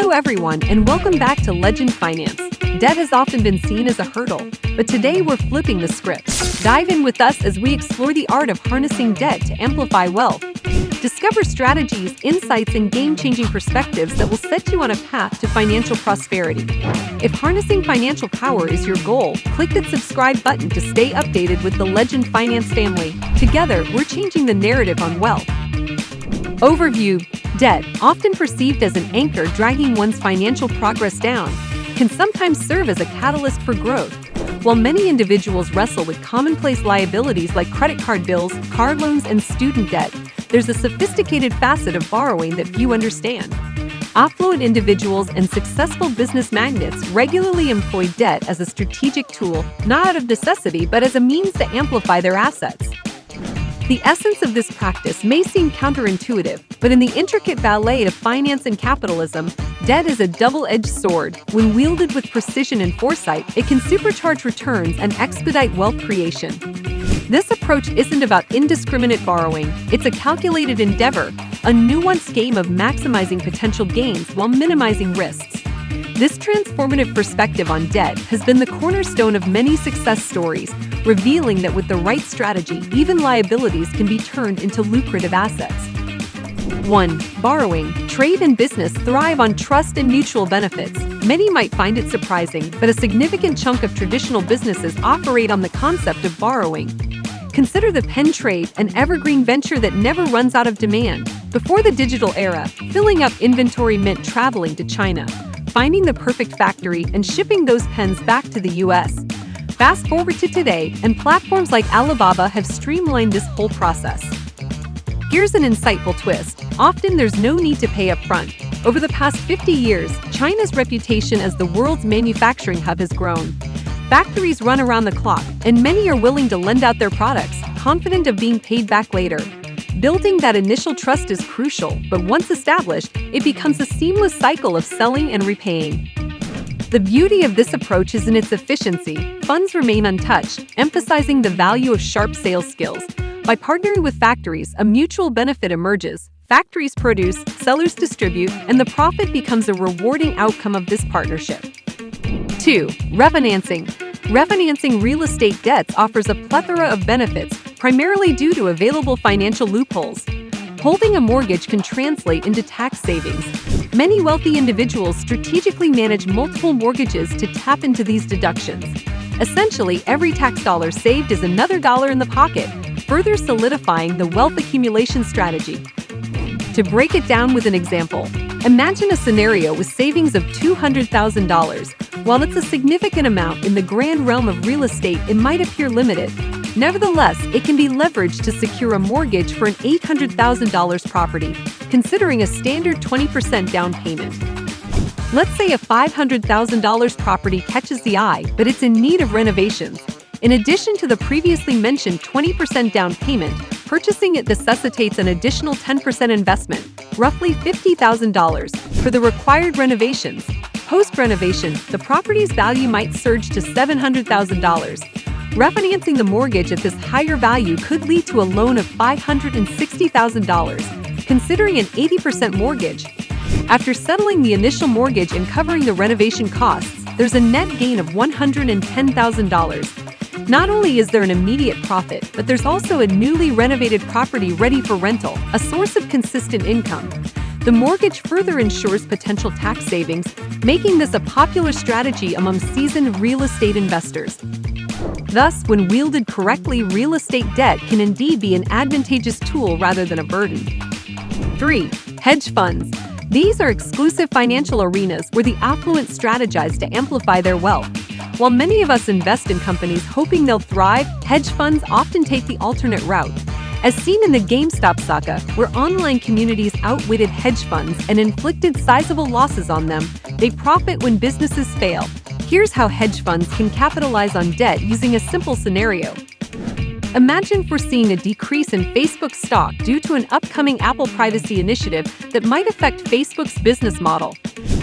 Hello everyone, and welcome back to Legend Finance. Debt has often been seen as a hurdle, but today we're flipping the script. Dive in with us as we explore the art of harnessing debt to amplify wealth. Discover strategies, insights, and game-changing perspectives that will set you on a path to financial prosperity. If harnessing financial power is your goal, click that subscribe button to stay updated with the Legend Finance family. Together, we're changing the narrative on wealth. Overview: debt, often perceived as an anchor dragging one's financial progress down, can sometimes serve as a catalyst for growth. While many individuals wrestle with commonplace liabilities like credit card bills, car loans, and student debt, there's a sophisticated facet of borrowing that few understand. Affluent individuals and successful business magnates regularly employ debt as a strategic tool, not out of necessity but as a means to amplify their assets. The essence of this practice may seem counterintuitive, but in the intricate ballet of finance and capitalism, debt is a double-edged sword. When wielded with precision and foresight, it can supercharge returns and expedite wealth creation. This approach isn't about indiscriminate borrowing, it's a calculated endeavor, a nuanced game of maximizing potential gains while minimizing risks. This transformative perspective on debt has been the cornerstone of many success stories, revealing that with the right strategy, even liabilities can be turned into lucrative assets. 1. Borrowing. Trade and business thrive on trust and mutual benefits. Many might find it surprising, but a significant chunk of traditional businesses operate on the concept of borrowing. Consider the pen trade, an evergreen venture that never runs out of demand. Before the digital era, filling up inventory meant traveling to China, finding the perfect factory, and shipping those pens back to the US. Fast forward to today, and platforms like Alibaba have streamlined this whole process. Here's an insightful twist. Often there's no need to pay upfront. Over the past 50 years, China's reputation as the world's manufacturing hub has grown. Factories run around the clock, and many are willing to lend out their products, confident of being paid back later. Building that initial trust is crucial, but once established, it becomes a seamless cycle of selling and repaying. The beauty of this approach is in its efficiency. Funds remain untouched, emphasizing the value of sharp sales skills. By partnering with factories, a mutual benefit emerges. Factories produce, sellers distribute, and the profit becomes a rewarding outcome of this partnership. 2. Refinancing. Refinancing real estate debts offers a plethora of benefits, primarily due to available financial loopholes. Holding a mortgage can translate into tax savings. Many wealthy individuals strategically manage multiple mortgages to tap into these deductions. Essentially, every tax dollar saved is another dollar in the pocket, further solidifying the wealth accumulation strategy. To break it down with an example, imagine a scenario with savings of $200,000. While it's a significant amount in the grand realm of real estate, it might appear limited. Nevertheless, it can be leveraged to secure a mortgage for an $800,000 property, considering a standard 20% down payment. Let's say a $500,000 property catches the eye, but it's in need of renovations. In addition to the previously mentioned 20% down payment, purchasing it necessitates an additional 10% investment, roughly $50,000, for the required renovations. Post-renovation, the property's value might surge to $700,000. Refinancing the mortgage at this higher value could lead to a loan of $560,000, considering an 80% mortgage. After settling the initial mortgage and covering the renovation costs, there's a net gain of $110,000. Not only is there an immediate profit, but there's also a newly renovated property ready for rental, a source of consistent income. The mortgage further ensures potential tax savings, making this a popular strategy among seasoned real estate investors. Thus, when wielded correctly, real estate debt can indeed be an advantageous tool rather than a burden. 3. Hedge funds. These are exclusive financial arenas where the affluent strategize to amplify their wealth. While many of us invest in companies hoping they'll thrive, hedge funds often take the alternate route. As seen in the GameStop saga, where online communities outwitted hedge funds and inflicted sizable losses on them, they profit when businesses fail. Here's how hedge funds can capitalize on debt using a simple scenario. Imagine foreseeing a decrease in Facebook stock due to an upcoming Apple privacy initiative that might affect Facebook's business model.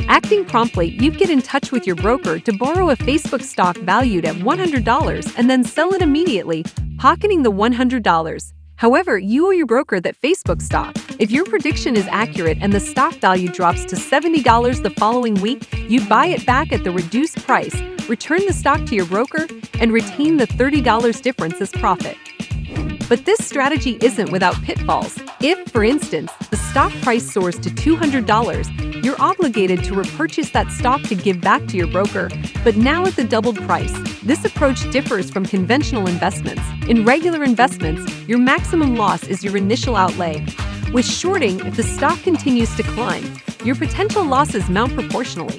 Acting promptly, you'd get in touch with your broker to borrow a Facebook stock valued at $100 and then sell it immediately, pocketing the $100. However, you owe your broker that Facebook stock. If your prediction is accurate and the stock value drops to $70 the following week, you'd buy it back at the reduced price, return the stock to your broker, and retain the $30 difference as profit. But this strategy isn't without pitfalls. If, for instance, the stock price soars to $200, you're obligated to repurchase that stock to give back to your broker, but now at the doubled price. This approach differs from conventional investments. In regular investments, your maximum loss is your initial outlay. With shorting, if the stock continues to climb, your potential losses mount proportionally.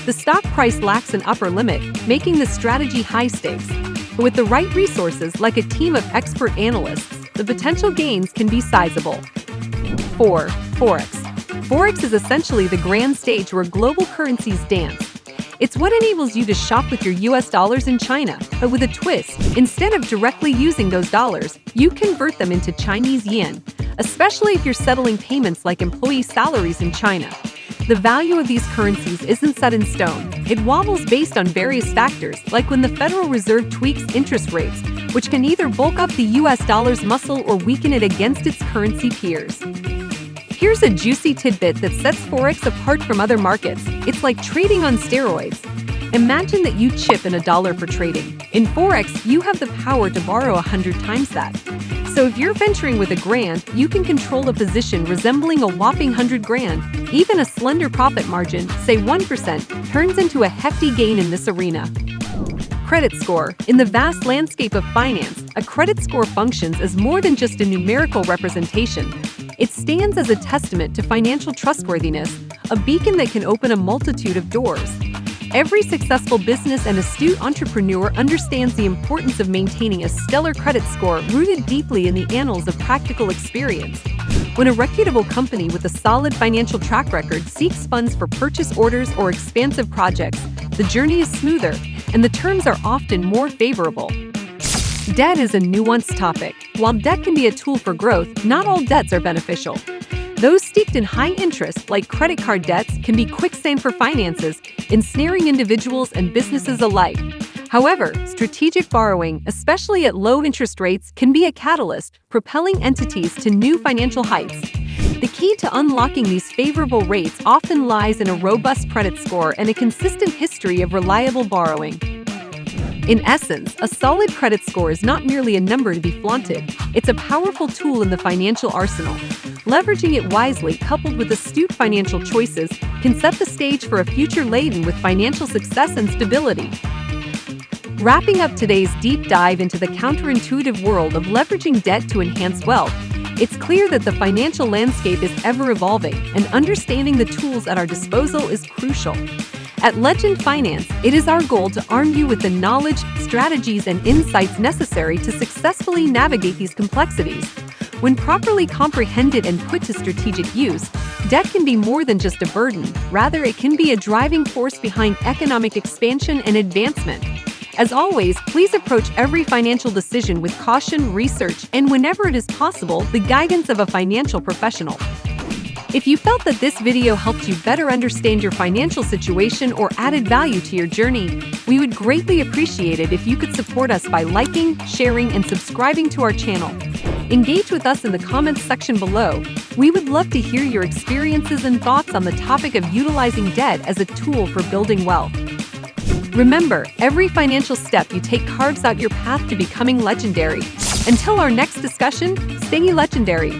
The stock price lacks an upper limit, making the strategy high stakes. But with the right resources, like a team of expert analysts, the potential gains can be sizable. 4. Forex. Forex is essentially the grand stage where global currencies dance. It's what enables you to shop with your US dollars in China, but with a twist. Instead of directly using those dollars, you convert them into Chinese yen, especially if you're settling payments like employee salaries in China. The value of these currencies isn't set in stone. It wobbles based on various factors, like when the Federal Reserve tweaks interest rates, which can either bulk up the US dollar's muscle or weaken it against its currency peers. Here's a juicy tidbit that sets Forex apart from other markets. It's like trading on steroids. Imagine that you chip in $1 for trading. In Forex, you have the power to borrow 100 times that. So if you're venturing with $1,000, you can control a position resembling a whopping 100 grand. Even a slender profit margin, say 1%, turns into a hefty gain in this arena. Credit score. In the vast landscape of finance, a credit score functions as more than just a numerical representation. It stands as a testament to financial trustworthiness, a beacon that can open a multitude of doors. Every successful business and astute entrepreneur understands the importance of maintaining a stellar credit score rooted deeply in the annals of practical experience. When a reputable company with a solid financial track record seeks funds for purchase orders or expansive projects, the journey is smoother, and the terms are often more favorable. Debt is a nuanced topic. While debt can be a tool for growth, not all debts are beneficial. Those steeped in high interest, like credit card debts, can be quicksand for finances, ensnaring individuals and businesses alike. However, strategic borrowing, especially at low interest rates, can be a catalyst, propelling entities to new financial heights. The key to unlocking these favorable rates often lies in a robust credit score and a consistent history of reliable borrowing. In essence, a solid credit score is not merely a number to be flaunted. It's a powerful tool in the financial arsenal. Leveraging it wisely, coupled with astute financial choices, can set the stage for a future laden with financial success and stability. Wrapping up today's deep dive into the counterintuitive world of leveraging debt to enhance wealth, it's clear that the financial landscape is ever-evolving, and understanding the tools at our disposal is crucial. At Legend Finance, it is our goal to arm you with the knowledge, strategies, and insights necessary to successfully navigate these complexities. When properly comprehended and put to strategic use, debt can be more than just a burden. Rather, it can be a driving force behind economic expansion and advancement. As always, please approach every financial decision with caution, research, and whenever it is possible, the guidance of a financial professional. If you felt that this video helped you better understand your financial situation or added value to your journey, we would greatly appreciate it if you could support us by liking, sharing, and subscribing to our channel. Engage with us in the comments section below. We would love to hear your experiences and thoughts on the topic of utilizing debt as a tool for building wealth. Remember, every financial step you take carves out your path to becoming legendary. Until our next discussion, stay legendary.